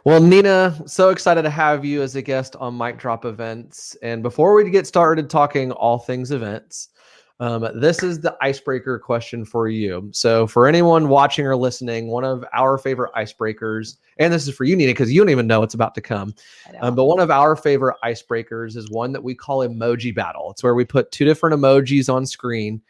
Well, Nina, so excited to have you as a guest on Mic Drop Events. And before we get started talking all things events, this is the icebreaker question for you. So, for anyone watching or listening, one of our favorite icebreakers, and this is for you, Nina, because you don't even know it's about to come. But one of our favorite icebreakers is one that we call Emoji Battle. It's where we put two different emojis on screen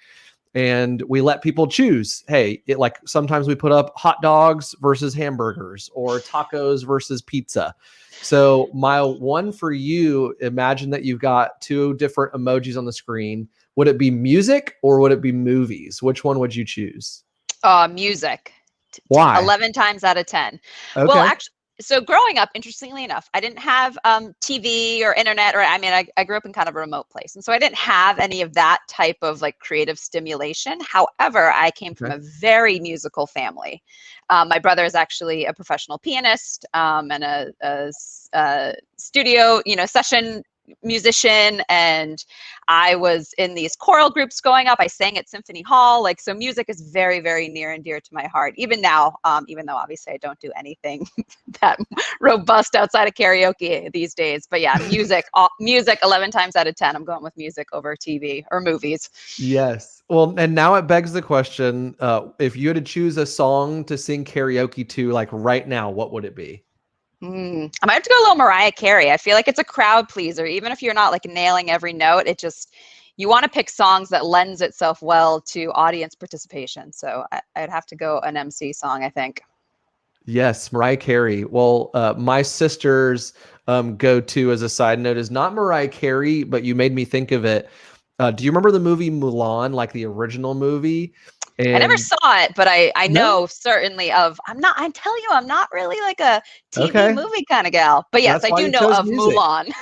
and we let people choose. Hey, like sometimes we put up hot dogs versus hamburgers or tacos versus pizza. So my one for you, imagine that you've got two different emojis on the screen. Would it be music or would it be movies? Which one would you choose? Music. Why? 11 times out of 10. Well, Okay. actually, so growing up, interestingly enough, I didn't have TV or internet, or I grew up in kind of a remote place. And so I didn't have any of that type of like creative stimulation. However, I came from a very musical family. My brother is actually a professional pianist and a studio, session musician, and I was in these choral groups growing up. I sang at Symphony Hall. So music is very, very near and dear to my heart, even now, even though obviously I don't do anything that robust outside of karaoke these days. But yeah, music 11 times out of 10, I'm going with music over TV or movies. Yes. Well, and now it begs the question, if you had to choose a song to sing karaoke to, like right now, what would it be? I might have to go a little Mariah Carey. I feel like it's a crowd pleaser. Even if you're not like nailing every note, you want to pick songs that lends itself well to audience participation. So I'd have to go an MC song, I think. Yes, Mariah Carey. Well, my sister's go-to, as a side note, is not Mariah Carey, but you made me think of it. Do you remember the movie Mulan, like the original movie? I never And saw it, but I no, know certainly of. I'm telling you, I'm not really like a TV okay, movie kind of gal. But yes, that's I why do you know chose of music. Mulan.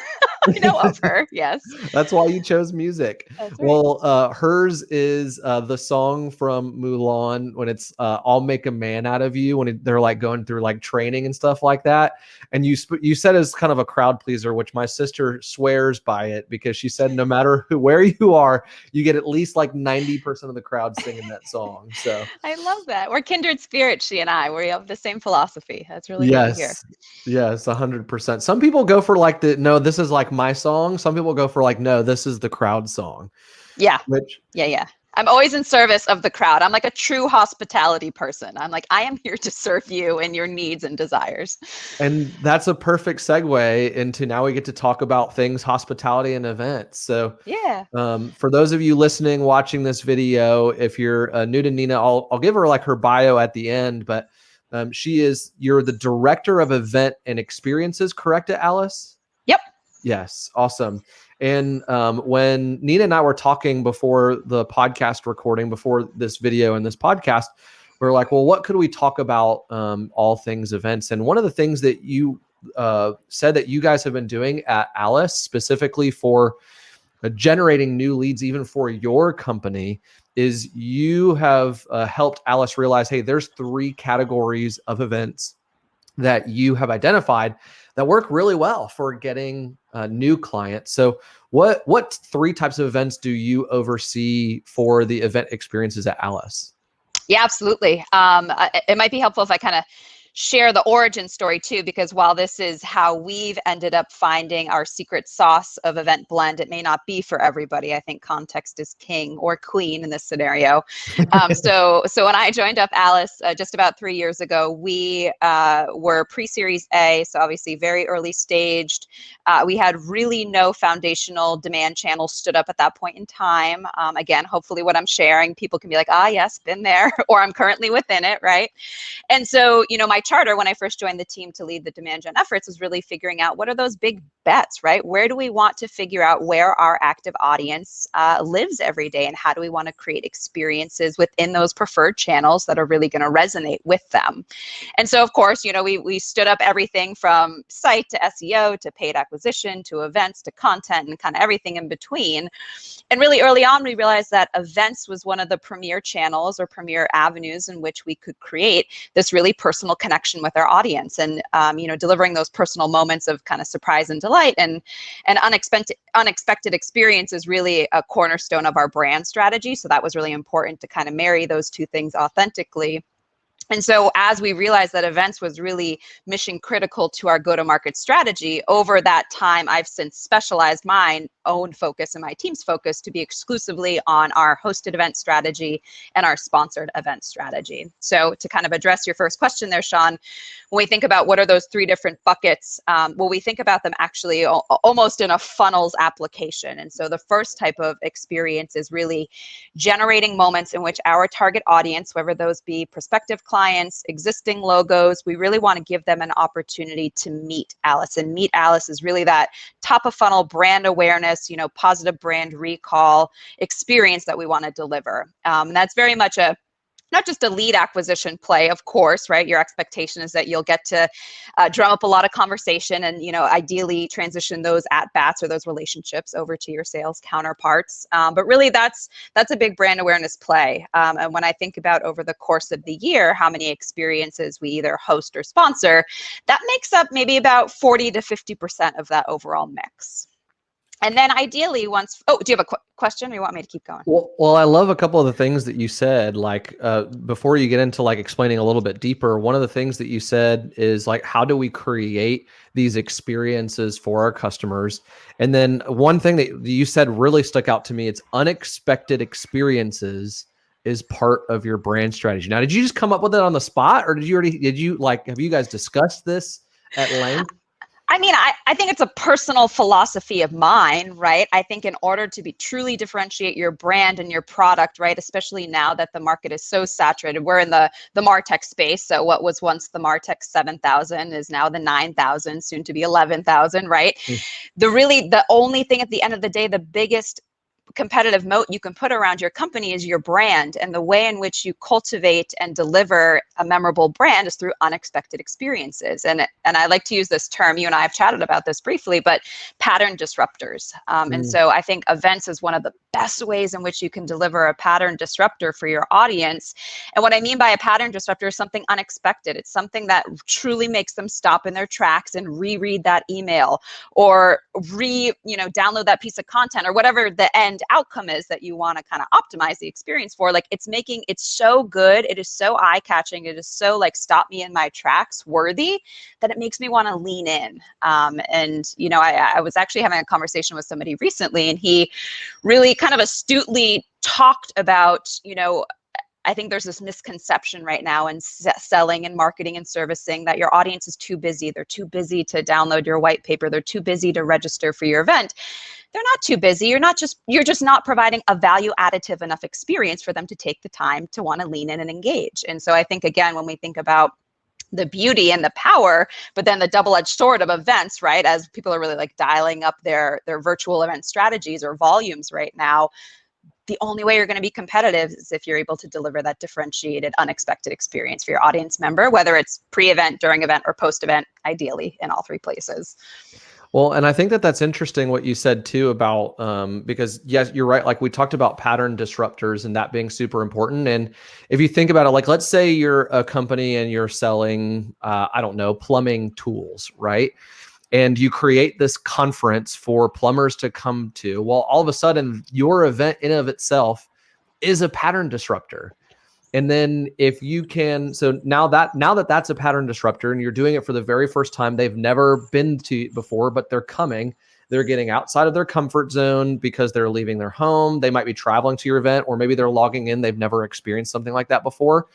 I know of her. Yes, That's why you chose music. that's right. Well, hers is the song from Mulan when it's "I'll Make a Man Out of You" when they're like going through like training and stuff like that. And you said it's kind of a crowd pleaser, which my sister swears by it because she said no matter where you are, you get at least like 90% of the crowd singing that song. So I love that. We're kindred spirits, she and I. We have the same philosophy. That's really good to hear. yes. Yes, 100%. Some people go for like no, this is like my song. Some people go for like, no, this is the crowd song. Yeah. Which Yeah. I'm always in service of the crowd. I'm like a true hospitality person. I'm like, I am here to serve you and your needs and desires. And that's a perfect segue into now we get to talk about things hospitality and events. So, Yeah. for those of you listening, watching this video, if you're new to Nina, I'll give her like her bio at the end, but you're the director of event and experiences, correct, at Alyce? Yep. Yes, awesome. And when Nina and I were talking before the podcast recording, before this video and this podcast, we are like, well, what could we talk about all things events? And one of the things that you said that you guys have been doing at Alyce, specifically for generating new leads, even for your company, is you have helped Alyce realize, hey, there's 3 categories of events that you have identified that work really well for getting new clients. So what 3 types of events do you oversee for the event experiences at Alyce? Yeah, absolutely. It might be helpful if I kind of share the origin story too, because while this is how we've ended up finding our secret sauce of event blend, it may not be for everybody. I think context is king or queen in this scenario. So when I joined up Alyce just about 3 years ago, we were pre-Series A, so obviously very early staged. We had really no foundational demand channels stood up at that point in time. Again, hopefully what I'm sharing, people can be like, yes, been there, or I'm currently within it, right? And so, my charter when I first joined the team to lead the demand gen efforts was really figuring out what are those big bets, right? Where do we want to figure out where our active audience lives every day, and how do we want to create experiences within those preferred channels that are really going to resonate with them? And so, of course, we stood up everything from site to SEO to paid acquisition to events to content and kind of everything in between. And really early on, we realized that events was one of the premier channels or premier avenues in which we could create this really personal connection with our audience, and delivering those personal moments of kind of surprise and delight and unexpected experience is really a cornerstone of our brand strategy. So that was really important to kind of marry those two things authentically. And so as we realized that events was really mission critical to our go-to-market strategy, over that time, I've since specialized my own focus and my team's focus to be exclusively on our hosted event strategy and our sponsored event strategy. So to kind of address your first question there, Sean, when we think about what are those three different buckets, well, we think about them actually almost in a funnels application. And so the first type of experience is really generating moments in which our target audience, whether those be prospective clients, existing logos, we really want to give them an opportunity to meet Alyce. And meet Alyce is really that top of funnel brand awareness, positive brand recall experience that we want to deliver. And that's very much not just a lead acquisition play, of course, right? Your expectation is that you'll get to drum up a lot of conversation and, ideally transition those at-bats or those relationships over to your sales counterparts. But really that's a big brand awareness play. And when I think about over the course of the year, how many experiences we either host or sponsor, that makes up maybe about 40 to 50% of that overall mix. And then ideally do you have a question or you want me to keep going? Well, I love a couple of the things that you said, like before you get into like explaining a little bit deeper, one of the things that you said is like, how do we create these experiences for our customers? And then one thing that you said really stuck out to me, it's unexpected experiences is part of your brand strategy. Now, did you just come up with it on the spot or have you guys discussed this at length? I mean, I think it's a personal philosophy of mine, right? I think in order to truly differentiate your brand and your product, right, especially now that the market is so saturated, we're in the MarTech space. So what was once the MarTech 7,000 is now the 9,000, soon to be 11,000, right? The only thing at the end of the day, the biggest competitive moat you can put around your company is your brand, and the way in which you cultivate and deliver a memorable brand is through unexpected experiences. And I like to use this term, you and I have chatted about this briefly, but pattern disruptors. And so I think events is one of the best ways in which you can deliver a pattern disruptor for your audience. And what I mean by a pattern disruptor is something unexpected. It's something that truly makes them stop in their tracks and reread that email or download that piece of content or whatever the end outcome is that you want to kind of optimize the experience for. Like it's so good, it is so eye-catching, it is so like stop me in my tracks worthy that it makes me want to lean in. I was actually having a conversation with somebody recently, and he really kind of astutely talked about, I think there's this misconception right now in selling and marketing and servicing that your audience is too busy. They're too busy to download your white paper. They're too busy to register for your event. They're not too busy. You're just not providing a value additive enough experience for them to take the time to want to lean in and engage. And so I think, again, when we think about the beauty and the power, but then the double-edged sword of events, right? As people are really like dialing up their virtual event strategies or volumes right now, the only way you're going to be competitive is if you're able to deliver that differentiated, unexpected experience for your audience member, whether it's pre-event, during event, or post-event, ideally in all three places. Well, and I think that that's interesting what you said too about, because yes, you're right. Like we talked about pattern disruptors and that being super important. And if you think about it, like let's say you're a company and you're selling, I don't know, plumbing tools, right? And you create this conference for plumbers to come to. Well, all of a sudden your event in of itself is a pattern disruptor. And then if you can, so now that that's a pattern disruptor and you're doing it for the very first time, they've never been to before, but they're coming, they're getting outside of their comfort zone because they're leaving their home. They might be traveling to your event, or maybe they're logging in. They've never experienced something like that before.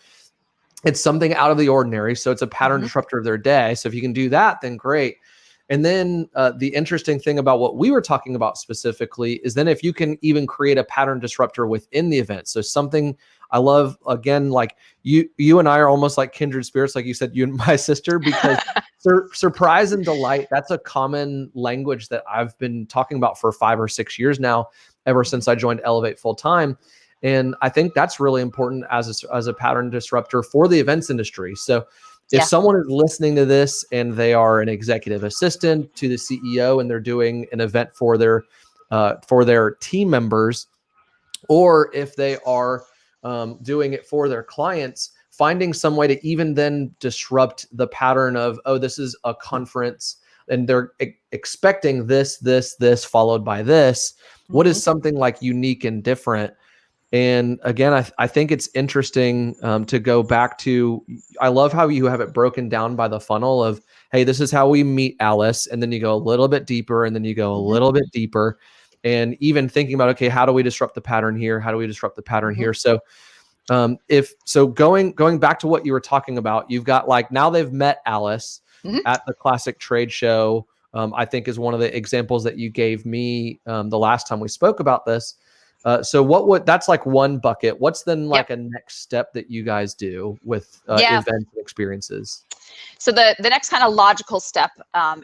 It's something out of the ordinary. So it's a pattern disruptor of their day. So if you can do that, then great. And then the interesting thing about what we were talking about specifically is then if you can even create a pattern disruptor within the event. So something I love, again, like you and I are almost like kindred spirits, like you said, you and my sister, because surprise and delight, that's a common language that I've been talking about for 5 or 6 years now, ever since I joined Elevate full time. And I think that's really important as a pattern disruptor for the events industry. So if someone is listening to this and they are an executive assistant to the CEO and they're doing an event for their team members, or if they are doing it for their clients, finding some way to even then disrupt the pattern of, oh, this is a conference and they're expecting this followed by this. What is something like unique and different? And again, I think it's interesting to go back to, I love how you have it broken down by the funnel of, hey, this is how we meet Alyce. And then you go a little bit deeper, and then you go a little bit deeper. And even thinking about, okay, how do we disrupt the pattern here? How do we disrupt the pattern here? So going back to what you were talking about, you've got like, now they've met Alyce at the classic trade show. I think is one of the examples that you gave me the last time we spoke about this. So that's like one bucket. What's then like a next step that you guys do with events and experiences? So the next kind of logical step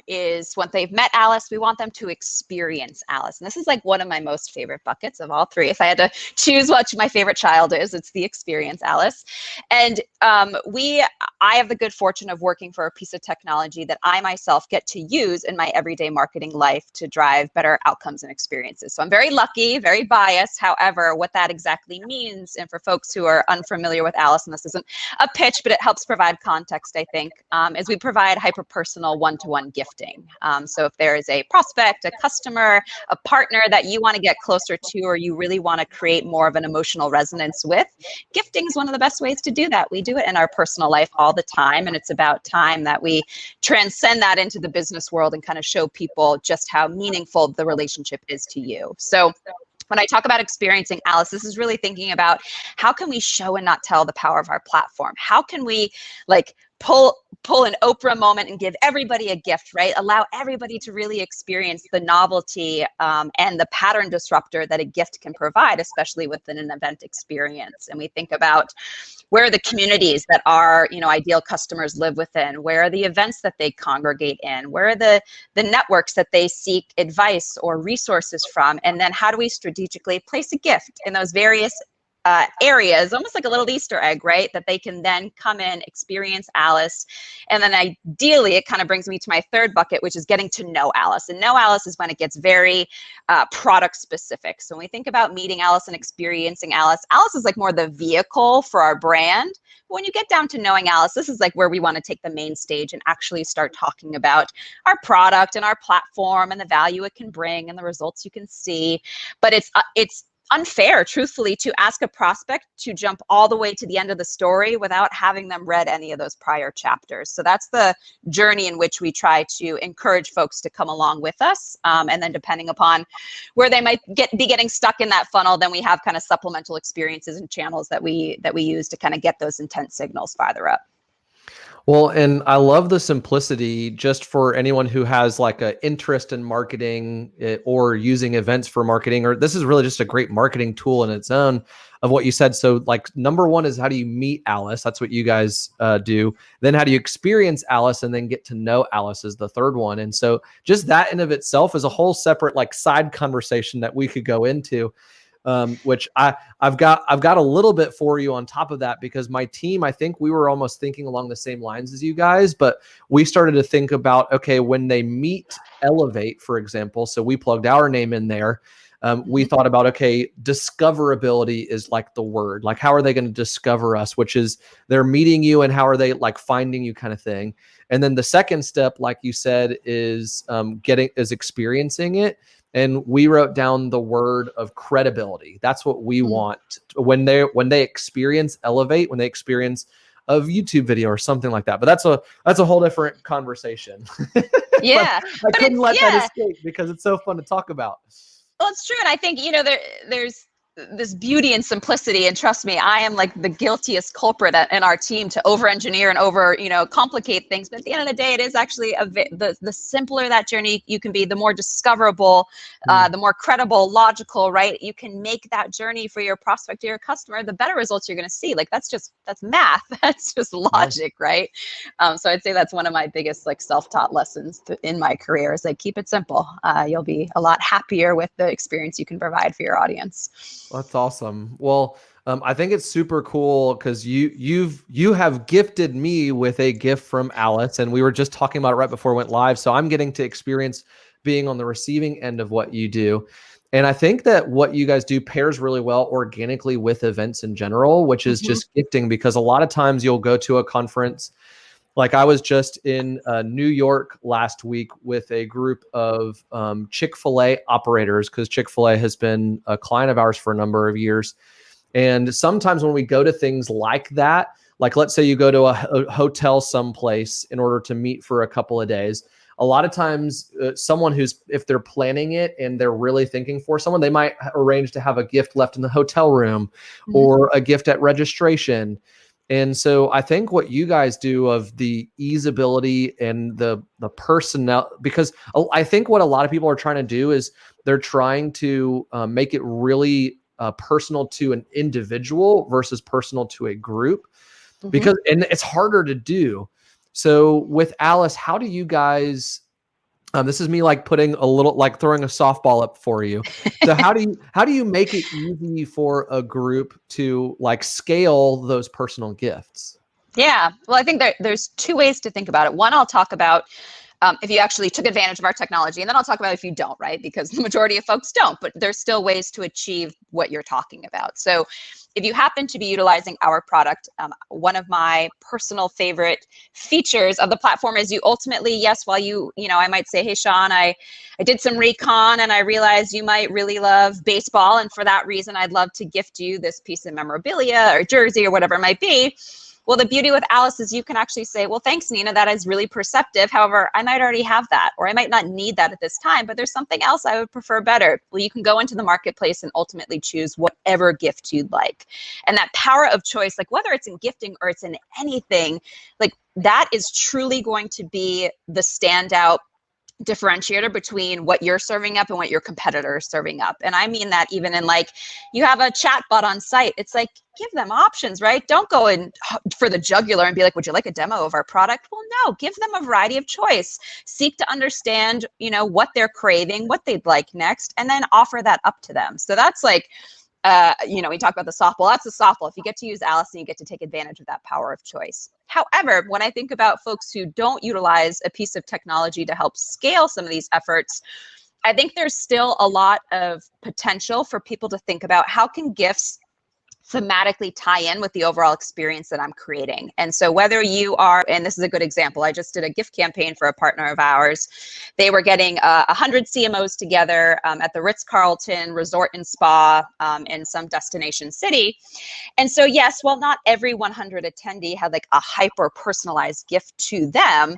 is once they've met Alyce, we want them to experience Alyce. And this is like one of my most favorite buckets of all three. If I had to choose what my favorite child is, it's the Experience Alyce. And I have the good fortune of working for a piece of technology that I myself get to use in my everyday marketing life to drive better outcomes and experiences. So I'm very lucky, very biased. However, what that exactly means, and for folks who are unfamiliar with Alyce, and this isn't a pitch, but it helps provide context, I think, is we provide hyper-personal one-to-one gifting. So if there is a prospect, a customer, a partner that you want to get closer to, or you really want to create more of an emotional resonance with, gifting is one of the best ways to do that. We do it in our personal life all the time, and it's about time that we transcend that into the business world and kind of show people just how meaningful the relationship is to you. So when I talk about experiencing Alyce, this is really thinking about how can we show and not tell the power of our platform? How can we like pull an Oprah moment and give everybody a gift, right? Allow everybody to really experience the novelty and the pattern disruptor that a gift can provide, especially within an event experience. And we think about where are the communities that our ideal customers live within? Where are the events that they congregate in? Where are the networks that they seek advice or resources from? And then how do we strategically place a gift in those various areas, almost like a little Easter egg, right? That they can then come in, experience Alyce. And then ideally, it kind of brings me to my third bucket, which is getting to know Alyce. And know Alyce is when it gets very product specific. So when we think about meeting Alyce and experiencing Alyce, Alyce is like more the vehicle for our brand. When you get down to knowing Alyce, this is like where we want to take the main stage and actually start talking about our product and our platform and the value it can bring and the results you can see. But it's unfair, truthfully, to ask a prospect to jump all the way to the end of the story without having them read any of those prior chapters. So that's the journey in which we try to encourage folks to come along with us. And then depending upon where they might be getting stuck in that funnel, then we have kind of supplemental experiences and channels that we use to kind of get those intent signals farther up. Well, and I love the simplicity just for anyone who has like an interest in marketing or using events for marketing, or this is really just a great marketing tool in its own of what you said. So like number one is how do you meet Alyce? That's what you guys do. Then how do you experience Alyce and then get to know Alyce is the third one. And so just that in of itself is a whole separate like side conversation that we could go into. Which I've got a little bit for you on top of that, because my team, I think we were almost thinking along the same lines as you guys, but we started to think about, okay, when they meet Elevate, for example, so we plugged our name in there. We thought about, okay, discoverability is like the word, like how are they going to discover us, which is they're meeting you and how are they like finding you kind of thing. And then the second step, like you said, is experiencing it. And we wrote down the word of credibility. That's what we want when they experience Elevate, when they experience a YouTube video or something like that. But that's a whole different conversation. Yeah, I couldn't let that escape because it's so fun to talk about. Well, it's true. And I think, there's this beauty and simplicity. And trust me, I am like the guiltiest culprit in our team to over-engineer and complicate things. But at the end of the day, it is actually the simpler that journey you can be, the more discoverable, the more credible, logical, right? You can make that journey for your prospect or your customer, the better results you're going to see. Like that's math. That's just logic, right? So I'd say that's one of my biggest like self-taught lessons in my career is like, keep it simple. You'll be a lot happier with the experience you can provide for your audience. That's awesome. Well, I think it's super cool because you have gifted me with a gift from Alyce, and we were just talking about it right before it went live. So I'm getting to experience being on the receiving end of what you do. And I think that what you guys do pairs really well organically with events in general, which is just gifting, because a lot of times you'll go to a conference. Like I was just in New York last week with a group of Chick-fil-A operators, because Chick-fil-A has been a client of ours for a number of years. And sometimes when we go to things like that, like let's say you go to a hotel someplace in order to meet for a couple of days, a lot of times someone who's, if they're planning it and they're really thinking for someone, they might arrange to have a gift left in the hotel room or a gift at registration. And so I think what you guys do of the easeability and the personnel, because I think what a lot of people are trying to do is they're trying to make it really personal to an individual versus personal to a group, because, and it's harder to do. So with Alyce, how do you guys, this is me like putting a little, like throwing a softball up for you. So how do you make it easy for a group to like scale those personal gifts? Yeah, well, I think there's two ways to think about it. One, I'll talk about if you actually took advantage of our technology, and then I'll talk about if you don't, right? Because the majority of folks don't, but there's still ways to achieve what you're talking about. So if you happen to be utilizing our product, one of my personal favorite features of the platform is you ultimately, yes, while I might say, hey, Sean, I did some recon and I realized you might really love baseball. And for that reason, I'd love to gift you this piece of memorabilia or jersey or whatever it might be. Well, the beauty with Alyce is you can actually say, well, thanks, Nina, that is really perceptive. However, I might already have that, or I might not need that at this time, but there's something else I would prefer better. Well, you can go into the marketplace and ultimately choose whatever gift you'd like. And that power of choice, like whether it's in gifting or it's in anything, like that is truly going to be the standout differentiator between what you're serving up and what your competitor is serving up. And I mean that even in like, you have a chat bot on site, it's like, give them options, right? Don't go in for the jugular and be like, would you like a demo of our product? Well, no, give them a variety of choice. Seek to understand, what they're craving, what they'd like next, and then offer that up to them. So that's like, we talk about the softball. That's the softball. If you get to use Alyce, and you get to take advantage of that power of choice. However, when I think about folks who don't utilize a piece of technology to help scale some of these efforts, I think there's still a lot of potential for people to think about how can gifts thematically tie in with the overall experience that I'm creating. And so whether you are, and this is a good example, I just did a gift campaign for a partner of ours. They were getting 100 CMOs together at the Ritz-Carlton Resort and Spa in some destination city. And so yes, while not every 100 attendee had like a hyper personalized gift to them,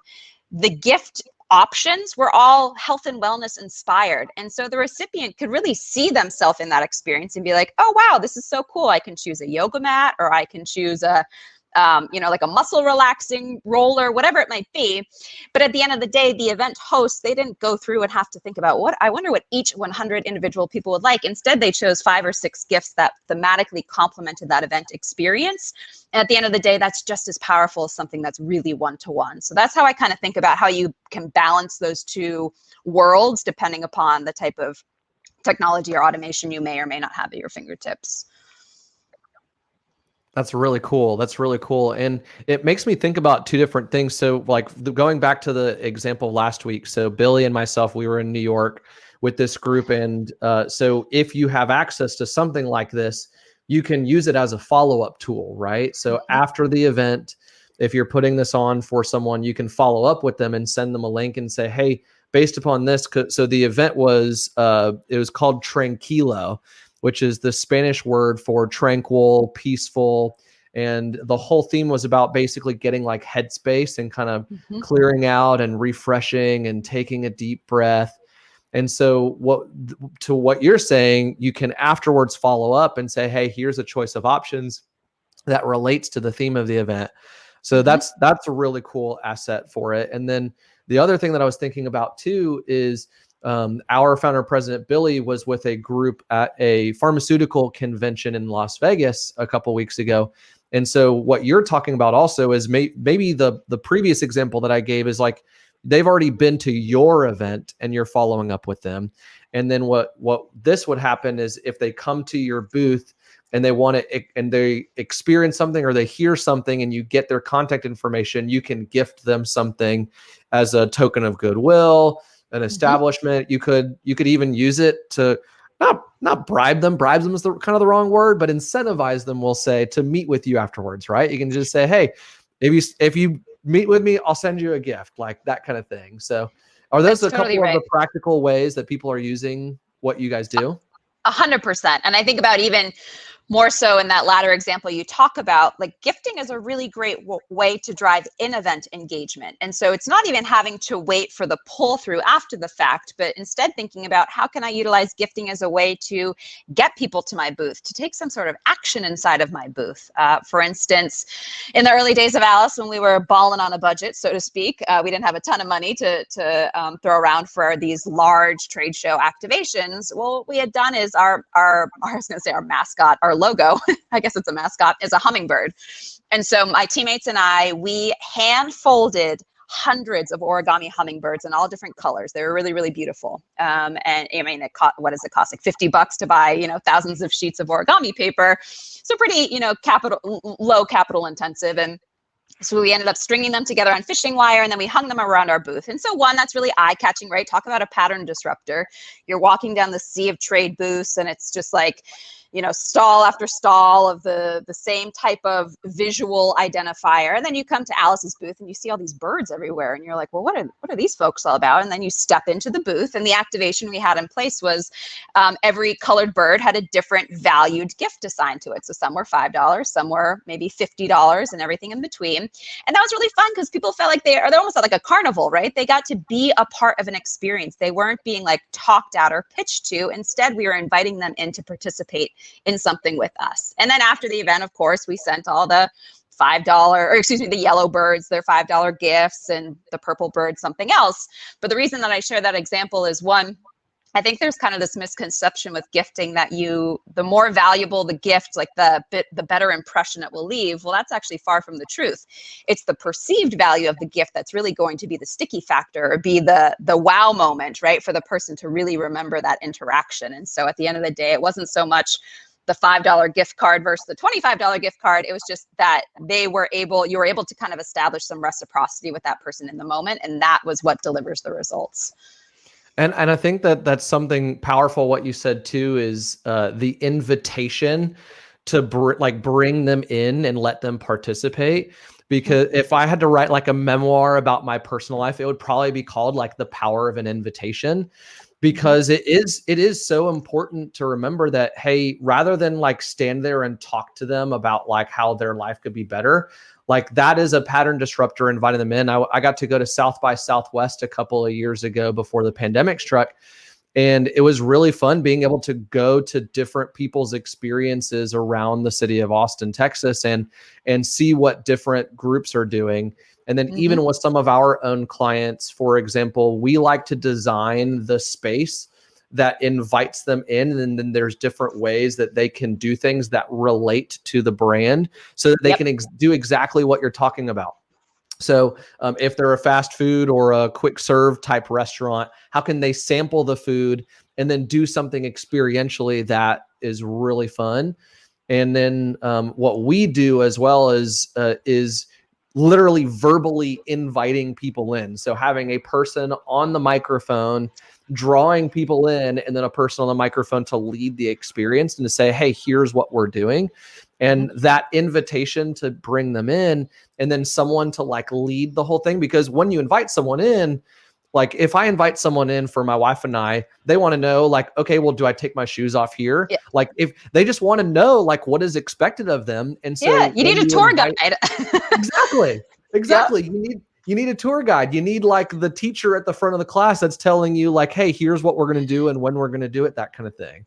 the gift options were all health and wellness inspired. And so the recipient could really see themselves in that experience and be like, oh, wow, this is so cool. I can choose a yoga mat, or I can choose a, like a muscle relaxing roller, whatever it might be. But at the end of the day, the event hosts, they didn't go through and have to think about I wonder what each 100 individual people would like. Instead, they chose 5 or 6 gifts that thematically complemented that event experience. And at the end of the day, that's just as powerful as something that's really one-to-one. So that's how I kind of think about how you can balance those two worlds depending upon the type of technology or automation you may or may not have at your fingertips. That's really cool. That's really cool. And it makes me think about 2 different things. So like going back to the example last week. So Billy and myself, we were in New York with this group. And so if you have access to something like this, you can use it as a follow-up tool, right? So after the event, if you're putting this on for someone, you can follow up with them and send them a link and say, hey, based upon this, so the event was, it was called Tranquilo, which is the Spanish word for tranquil, peaceful. And the whole theme was about basically getting like headspace and kind of clearing out and refreshing and taking a deep breath. And so what you're saying, you can afterwards follow up and say, hey, here's a choice of options that relates to the theme of the event. So that's a really cool asset for it. And then the other thing that I was thinking about too is our founder president, Billy, was with a group at a pharmaceutical convention in Las Vegas a couple weeks ago. And so what you're talking about also is maybe the previous example that I gave is like, they've already been to your event and you're following up with them. And then what this would happen is if they come to your booth and they want to, and they experience something or they hear something and you get their contact information, you can gift them something as a token of goodwill, an establishment. You could even use it to not bribe them. Bribe them is kind of the wrong word, but incentivize them, we'll say, to meet with you afterwards, right? You can just say, hey, if you meet with me, I'll send you a gift, like that kind of thing. So are those a couple of the practical ways that people are using what you guys do? 100%. And I think about even more so in that latter example you talk about, like gifting is a really great way to drive in-event engagement. And so it's not even having to wait for the pull through after the fact, but instead thinking about how can I utilize gifting as a way to get people to my booth, to take some sort of action inside of my booth. For instance, in the early days of Alyce, when we were balling on a budget, so to speak, we didn't have a ton of money to throw around for these large trade show activations. Well, what we had done is I was going to say our mascot, our logo, I guess it's a mascot, is a hummingbird. And so my teammates and I, we hand folded hundreds of origami hummingbirds in all different colors. They were really, really beautiful. And I mean, what does it cost? Like $50 to buy, thousands of sheets of origami paper. So pretty, low capital intensive. And so we ended up stringing them together on fishing wire, and then we hung them around our booth. And so one, that's really eye-catching, right? Talk about a pattern disruptor. You're walking down the sea of trade booths, and it's just like, stall after stall of the same type of visual identifier. And then you come to Alyce's booth and you see all these birds everywhere. And you're like, well, what are these folks all about? And then you step into the booth, and the activation we had in place was every colored bird had a different valued gift assigned to it. So some were $5, some were maybe $50, and everything in between. And that was really fun because people felt like they almost felt like a carnival, right? They got to be a part of an experience. They weren't being like talked at or pitched to. Instead, we were inviting them in to participate in something with us. And then after the event, of course, we sent all the the yellow birds, their $5 gifts, and the purple birds, something else. But the reason that I share that example is, one, I think there's kind of this misconception with gifting that the more valuable the gift, like the better impression it will leave. Well, that's actually far from the truth. It's the perceived value of the gift that's really going to be the sticky factor, or be the wow moment, right? For the person to really remember that interaction. And so at the end of the day, it wasn't so much the $5 gift card versus the $25 gift card. It was just that you were able to kind of establish some reciprocity with that person in the moment. And that was what delivers the results. And I think that that's something powerful. What you said too is the invitation to bring them in and let them participate. Because if I had to write like a memoir about my personal life, it would probably be called like The Power of an Invitation. Because it is so important to remember that, hey, rather than like stand there and talk to them about like how their life could be better, like that is a pattern disruptor, inviting them in. I got to go to South by Southwest a couple of years ago before the pandemic struck. And it was really fun being able to go to different people's experiences around the city of Austin, Texas, and see what different groups are doing. And then even with some of our own clients, for example, we like to design the space that invites them in. And then there's different ways that they can do things that relate to the brand so that they can do exactly what you're talking about. So if they're a fast food or a quick serve type restaurant, how can they sample the food and then do something experientially that is really fun? And then what we do as well is literally verbally inviting people in. So having a person on the microphone, drawing people in, and then a person on the microphone to lead the experience and to say, hey, here's what we're doing. And that invitation to bring them in, and then someone to like lead the whole thing. Because when you invite someone in, like if I invite someone in for my wife and I, they want to know like, okay, well, do I take my shoes off here? Yeah. Like if they just want to know like what is expected of them. And so you need a tour guide. Exactly. You need a tour guide. You need like the teacher at the front of the class that's telling you like, hey, here's what we're going to do and when we're going to do it, that kind of thing.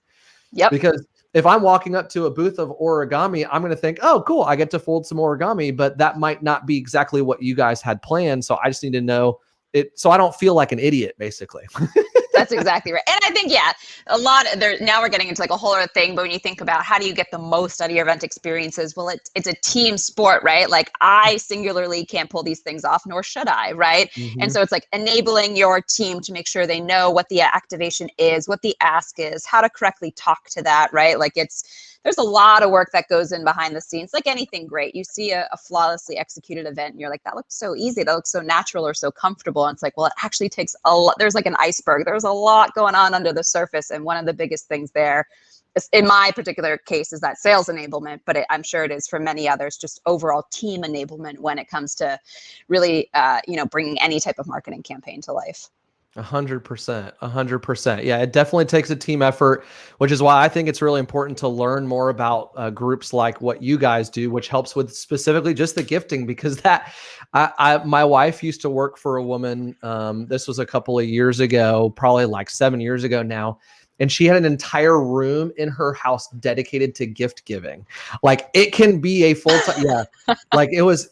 Yep. Because if I'm walking up to a booth of origami, I'm going to think, oh, cool, I get to fold some origami, but that might not be exactly what you guys had planned. So I just need to know it so I don't feel like an idiot, basically. That's exactly right. And I think, now we're getting into like a whole other thing, but when you think about how do you get the most out of your event experiences, well, it's a team sport, right? Like I singularly can't pull these things off, nor should I, right? And so it's like enabling your team to make sure they know what the activation is, what the ask is, how to correctly talk to that, right? Like there's a lot of work that goes in behind the scenes, like anything great. You see a flawlessly executed event and you're like, that looks so easy. That looks so natural or so comfortable. And it's like, well, it actually takes a lot. There's like an iceberg. There's a lot going on under the surface. And one of the biggest things there, in my particular case, is that sales enablement, but I'm sure it is for many others, just overall team enablement when it comes to really, bringing any type of marketing campaign to life. 100%, 100%. Yeah, it definitely takes a team effort, which is why I think it's really important to learn more about groups like what you guys do, which helps with specifically just the gifting. Because my wife used to work for a woman. This was a couple of years ago, probably like 7 years ago now. And she had an entire room in her house dedicated to gift giving. Like it can be a full time, yeah. Like it was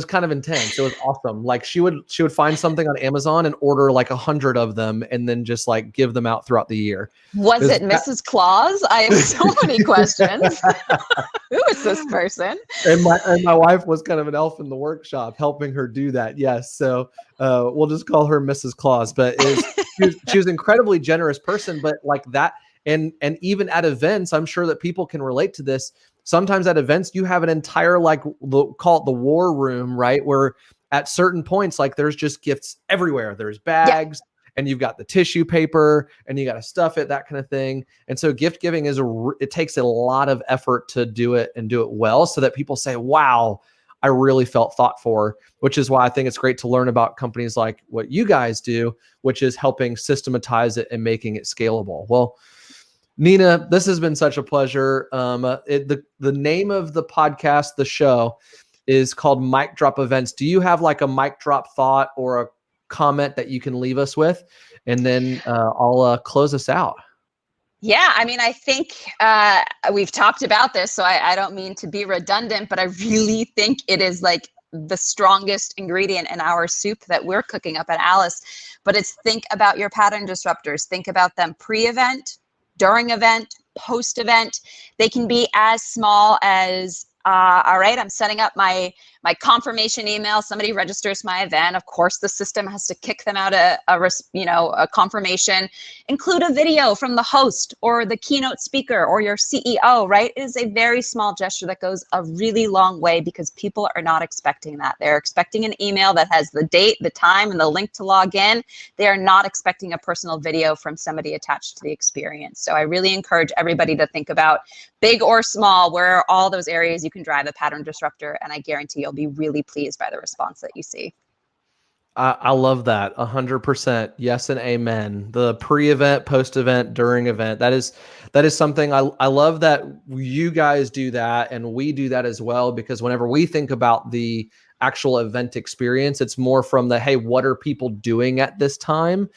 kind of intense. It was awesome. Like she would find something on Amazon and order like 100 of them and then just like give them out throughout the year. Was it Mrs. Claus? I have so many questions. Who is this person? And my wife was kind of an elf in the workshop helping her do that. Yes. So we'll just call her Mrs. Claus. But she was an incredibly generous person. But like that, and even at events, I'm sure that people can relate to this. Sometimes at events, you have an entire call it the war room, right? Where at certain points, like there's just gifts everywhere. There's bags. Yeah. And you've got the tissue paper and you got to stuff it, that kind of thing. And so gift giving it takes a lot of effort to do it and do it well so that people say, wow, I really felt thought for, which is why I think it's great to learn about companies like what you guys do, which is helping systematize it and making it scalable. Well, Nina, this has been such a pleasure. The name of the podcast, the show, is called Mic Drop Events. Do you have like a mic drop thought or a comment that you can leave us with, and then I'll close us out? Yeah, I mean, I think we've talked about this, so I don't mean to be redundant, but I really think it is like the strongest ingredient in our soup that we're cooking up at Alyce. But it's think about your pattern disruptors. Think about them pre-event, during event, post-event. They can be as small as all right, I'm setting up my confirmation email. Somebody registers my event. Of course, the system has to kick them out a confirmation. Include a video from the host or the keynote speaker or your CEO, right? It is a very small gesture that goes a really long way because people are not expecting that. They're expecting an email that has the date, the time, and the link to log in. They are not expecting a personal video from somebody attached to the experience. So I really encourage everybody to think about big or small, where are all those areas you can drive a pattern disruptor, and I guarantee you'll be really pleased by the response that you see. I love that. 100%. Yes and amen. The pre-event, post-event, during event. That is something I love that you guys do that and we do that as well, because whenever we think about the actual event experience, it's more from the, hey, what are people doing at this time?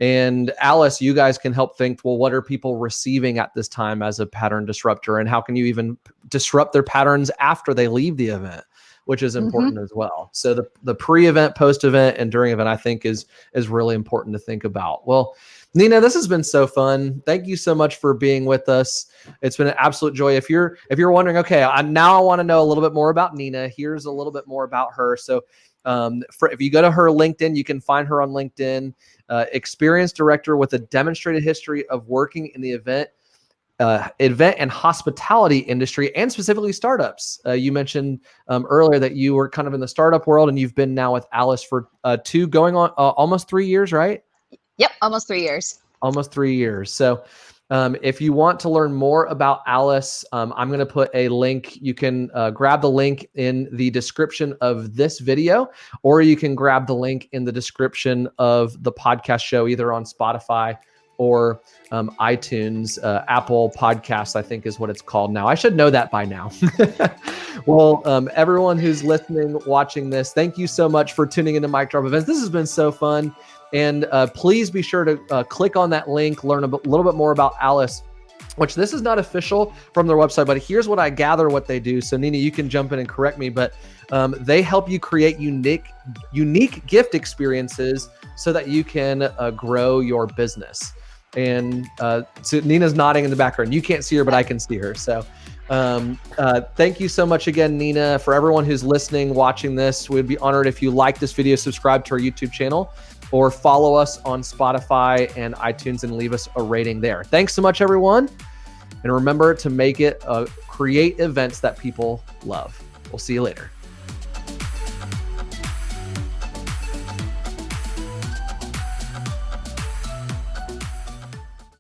And Alyce, you guys can help think, well, what are people receiving at this time as a pattern disruptor? And how can you even disrupt their patterns after they leave the event, which is important as well. So the pre-event, post-event, and during event, I think is really important to think about. Well, Nina, this has been so fun. Thank you so much for being with us. It's been an absolute joy. If you're wondering, okay, now I want to know a little bit more about Nina. Here's a little bit more about her. So if you go to her LinkedIn, you can find her on LinkedIn. Experienced director with a demonstrated history of working in the event and hospitality industry, and specifically startups. You mentioned earlier that you were kind of in the startup world, and you've been now with Alyce for going on almost 3 years, right? Yep, almost 3 years. Almost 3 years. So if you want to learn more about Alyce, I'm going to put a link. You can grab the link in the description of this video, or you can grab the link in the description of the podcast show, either on Spotify or iTunes. Apple Podcasts, I think is what it's called now. I should know that by now. Well, everyone who's listening, watching this, thank you so much for tuning into Mic Drop Events. This has been so fun. And please be sure to click on that link, learn a little bit more about Alyce, which this is not official from their website, but here's what I gather what they do. So Nina, you can jump in and correct me, but they help you create unique gift experiences so that you can grow your business. And so Nina's nodding in the background. You can't see her, but I can see her. So thank you so much again, Nina. For everyone who's listening, watching this, we'd be honored if you like this video, subscribe to our YouTube channel, or follow us on Spotify and iTunes and leave us a rating there. Thanks so much, everyone. And remember to create events that people love. We'll see you later.